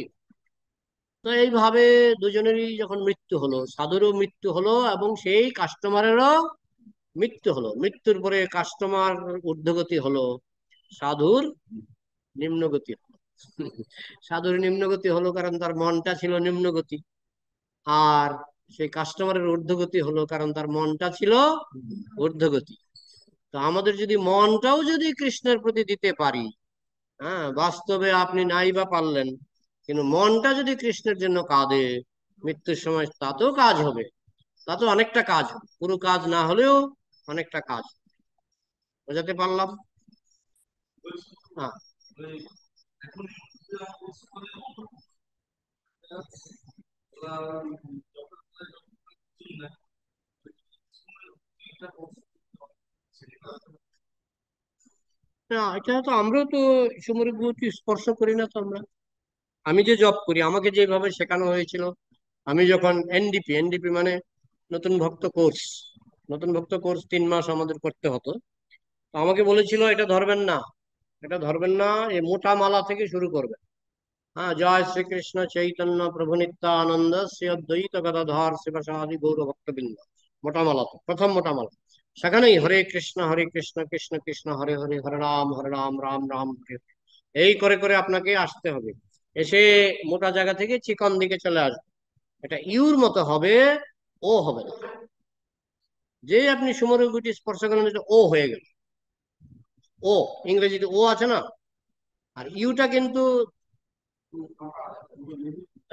S1: তো এইভাবে দুজনেরই যখন মৃত্যু হলো, সাধুরও মৃত্যু হলো এবং সেই কাস্টমারেরও মৃত্যু হলো। মৃত্যুর পরে কাস্টমার ঊর্ধ্বগতি হলো, সাধুর নিম্নগতি হলো। সাধুর নিম্নগতি হলো কারণ তার মনটা ছিল নিম্নগতি, আর সেই কাস্টমারের ঊর্ধ্বগতি হলো কারণ তার মনটা ছিল ঊর্ধ্বগতি। তো আমাদের যদি মনটাও যদি কৃষ্ণের প্রতি দিতে পারি, হ্যাঁ, বাস্তবে আপনি নাই বা পারলেন, কিন্তু মনটা যদি কৃষ্ণের জন্য কাঁদে, মৃত্যুর সময় তাতেও কাজ হবে, তাতেও অনেকটা কাজ হবে, পুরো কাজ না হলেও অনেকটা কাজ। বোঝাতে পারলাম? হ্যাঁ। না, এটা তো আমরাও তো সমুদ্র স্পর্শ করি না তো আমরা। আমি যে জব করি, আমাকে যেভাবে শেখানো হয়েছিল, আমি যখন এনডিপি, এনডিপি মানে নতুন ভক্ত কোর্স, নতুন ভক্ত কোর্স 3 মাস আমাদের করতে হতো। তো আমাকে বলেছিল এটা ধরবেন না, এটা ধরবেন না, এই মোটা মালা থেকে শুরু করবেন। হ্যাঁ, জয় শ্রীকৃষ্ণ চৈতন্য প্রভু নিত্যানন্দ শ্রী অদ্বৈত গদাধর শিবসাদি গৌর ভক্তবৃন্দ, মোটা মালা তো প্রথম মোটা মালা। সেখানেই হরে কৃষ্ণ কৃষ্ণ কৃষ্ণ হরে হরে, হরে রাম রাম রাম হরে হরে। এই করে করে আপনাকে আসতে হবে, এসে মোটা জায়গা থেকে চিকন দিকে চলে আসবে। এটা ইউর মতো হবে, ও হবে না। যে আপনি সুমরের গুটি স্পর্শ করেন, এটা ও হয়ে গেল, ও, ইংরেজিতে ও আছে না। আর ইউটা কিন্তু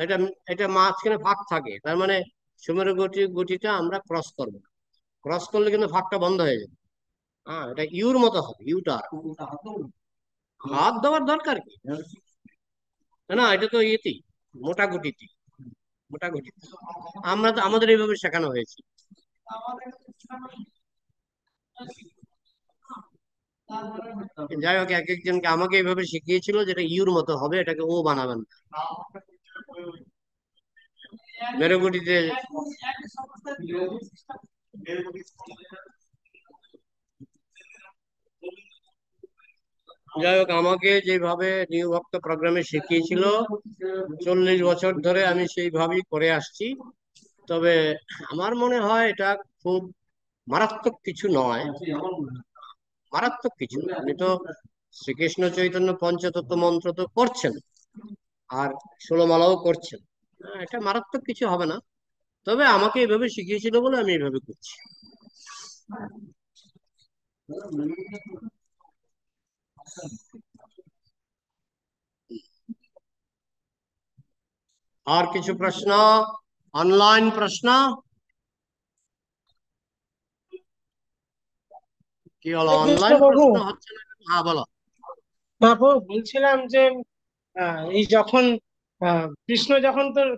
S1: এটা, এটা মাঝখানে ফাঁক থাকে, তার মানে সুমেরু গুটিটা আমরা ক্রস করবো, ক্রস করলে কিন্তু ফাঁকটা বন্ধ হয়ে যাবে। হ্যাঁ, এটা ইউর মতো হবে, ইউটা। হাত দেওয়ার দরকার কি, না, এটা তো ইয়েতেই, মোটা গুটিতে, মোটা গুটিতে। আমরা তো আমাদের এইভাবে শেখানো হয়েছে। যাই হোক, এক একজনকে আমাকে এইভাবে শিখিয়েছিল যেটা ইউর মতো হবে, এটাকে ও বানাবেন না। মেরুগুটিতে। যাই হোক, আমাকে যেভাবে নিউ ভক্ত প্রোগ্রামে শিখিয়েছিল 40 বছর ধরে আমি সেইভাবেই করে আসছি। তবে আমার মনে হয় এটা খুব মারাত্মক কিছু নয়, মারাত্মক কিছু নয়। আপনি তো শ্রীকৃষ্ণ চৈতন্য পঞ্চতত্ত্ব মন্ত্র তো করছেন, আর 16 মালাও করছেন। এটা মারাত্মক কিছু হবে না। তবে আমাকে এইভাবে শিখিয়েছিল বলে আমি এইভাবে করছি। আর কিছু প্রশ্ন, অনলাইন প্রশ্ন? কি হলো,
S2: হরে কৃষ্ণ
S1: অনলাইন
S2: প্রভু।
S1: প্রশ্ন হচ্ছে না? হ্যাঁ, বলো।
S2: প্রভু বলছিলাম যে এই যখন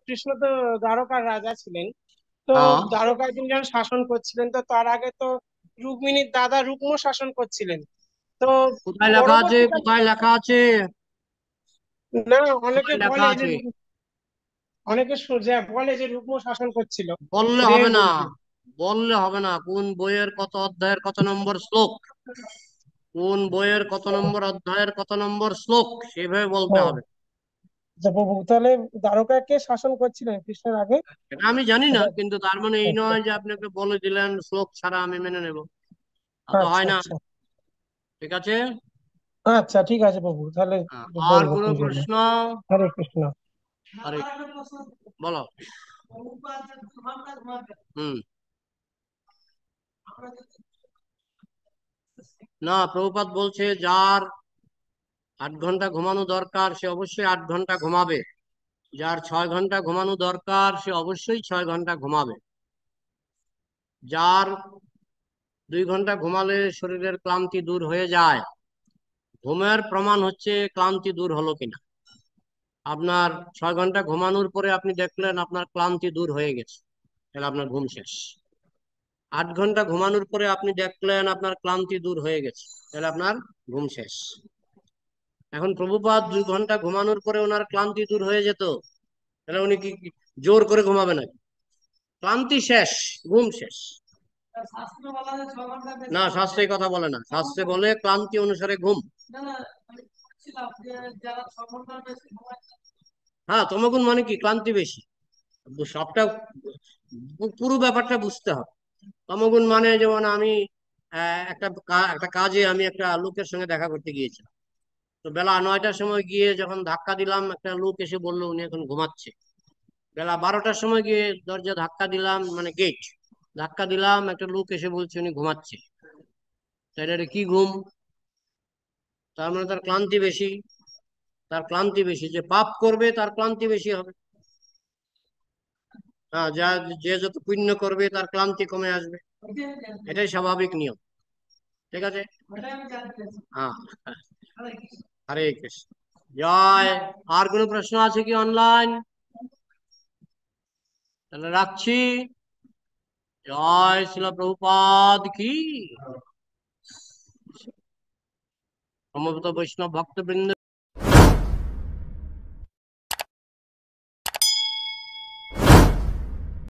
S2: কৃষ্ণ তো দ্বারকার রাজা ছিলেন, তো
S1: হ্যাঁ,
S2: দ্বারকায় তিনি যখন শাসন করছিলেন, তো তার আগে তো রুক্মিণীর দাদা রুক্ম শাসন করছিলেন। তো
S1: কোথায় লেখা আছে,
S2: পরবর্তীকালে
S1: কোথায় লেখা আছে?
S2: না, অনেকে
S1: কোথায় লেখা
S2: বলে যে
S1: আছে?
S2: বলে যে রুক্ম শাসন করছিল।
S1: বললে
S2: যে
S1: হবে না, বললে হবে না, কোন বইয়ের কত অধ্যায়ের কত নম্বর শ্লোক, কোন বইয়ের কত নম্বর অধ্যায়ের কত নম্বর শ্লোক সেভাবে বলতে
S2: হ্যাঁ।
S1: হবে।
S2: আচ্ছা প্রভু, তাহলে দ্বারকা কে শাসন করছিলেন কৃষ্ণের আগে?
S1: এটা আমি জানি না,
S2: আচ্ছা
S1: কিন্তু তার মানে এই
S2: আচ্ছা
S1: নয় যে আপনাকে বলে দিলেন শ্লোক ছাড়া আমি মেনে নেব, তা তো
S2: আচ্ছা
S1: হয় না।
S2: আচ্ছা
S1: ঠিক আছে।
S2: আচ্ছা, ঠিক আছে প্রভু, তাহলে
S1: আর
S2: বলবো
S1: কোনো
S2: পুজো নিয়ে।
S1: প্রশ্ন?
S2: হরে কৃষ্ণ।
S1: আরে বলো। হুম। না, প্রভুপাদ বলছে যার 8 ঘন্টা ঘুমানো দরকার সে অবশ্যই 8 ঘন্টা ঘুমাবে, যার 6 ঘন্টা ঘুমানো দরকার সে অবশ্যই 6 ঘন্টা ঘুমাবে, যার 2 ঘন্টা ঘুমালে শরীরের ক্লান্তি দূর হয়ে যায়। ঘুমের প্রমাণ হচ্ছে ক্লান্তি দূর হলো কিনা। আপনার 6 ঘন্টা ঘুমানোর পরে আপনি দেখলেন আপনার ক্লান্তি দূর হয়ে গেছে, তাহলে আপনার ঘুম শেষ। 8 ঘন্টা ঘুমানোর পরে আপনি দেখলেন আপনার ক্লান্তি দূর হয়ে গেছে, তাহলে আপনার ঘুম শেষ। এখন প্রভুপাদ 2 ঘন্টা ঘুমানোর পরে ওনার ক্লান্তি দূর হয়ে যেত, তাহলে উনি কি জোর করে ঘুমাবে নাকি? ক্লান্তি শেষ, ঘুম শেষ। না, শাস্ত্রে এই কথা বলে না, শাস্ত্রে বলে ক্লান্তি অনুসারে ঘুম। হ্যাঁ, তমগুণ মানে কি? ক্লান্তি বেশি। সবটা পুরো ব্যাপারটা বুঝতে হবে। তমগুণ মানে যেমন আমি একটা কাজে আমি একটা লোকের সঙ্গে দেখা করতে গিয়েছিলাম। তো বেলা 9টার সময় গিয়ে যখন ধাক্কা দিলাম, একটা লোক এসে বললো উনি এখন ঘুমাচ্ছে। বেলা 12টার সময় গিয়ে দরজা ধাক্কা দিলাম, মানে গেট ধাক্কা দিলাম, একটা লোক এসে বলছে উনি ঘুমাচ্ছে। তাই এটা কি ঘুম? তার মানে তার ক্লান্তি বেশি। তার ক্লান্তি বেশি, যে পাপ করবে তার ক্লান্তি বেশি হবে। হ্যাঁ, যে যত পুণ্য করবে তার ক্লান্তি কমে আসবে, এটাই স্বাভাবিক নিয়ম। ঠিক আছে। হ্যাঁ। হরে কৃষ্ণ। জয়। আর কোনো প্রশ্ন আছে কি অনলাইন? তাহলে রাখছি। জয় শিল প্রভুপাদ কি। সমবেত বৈষ্ণব ভক্তবৃন্দ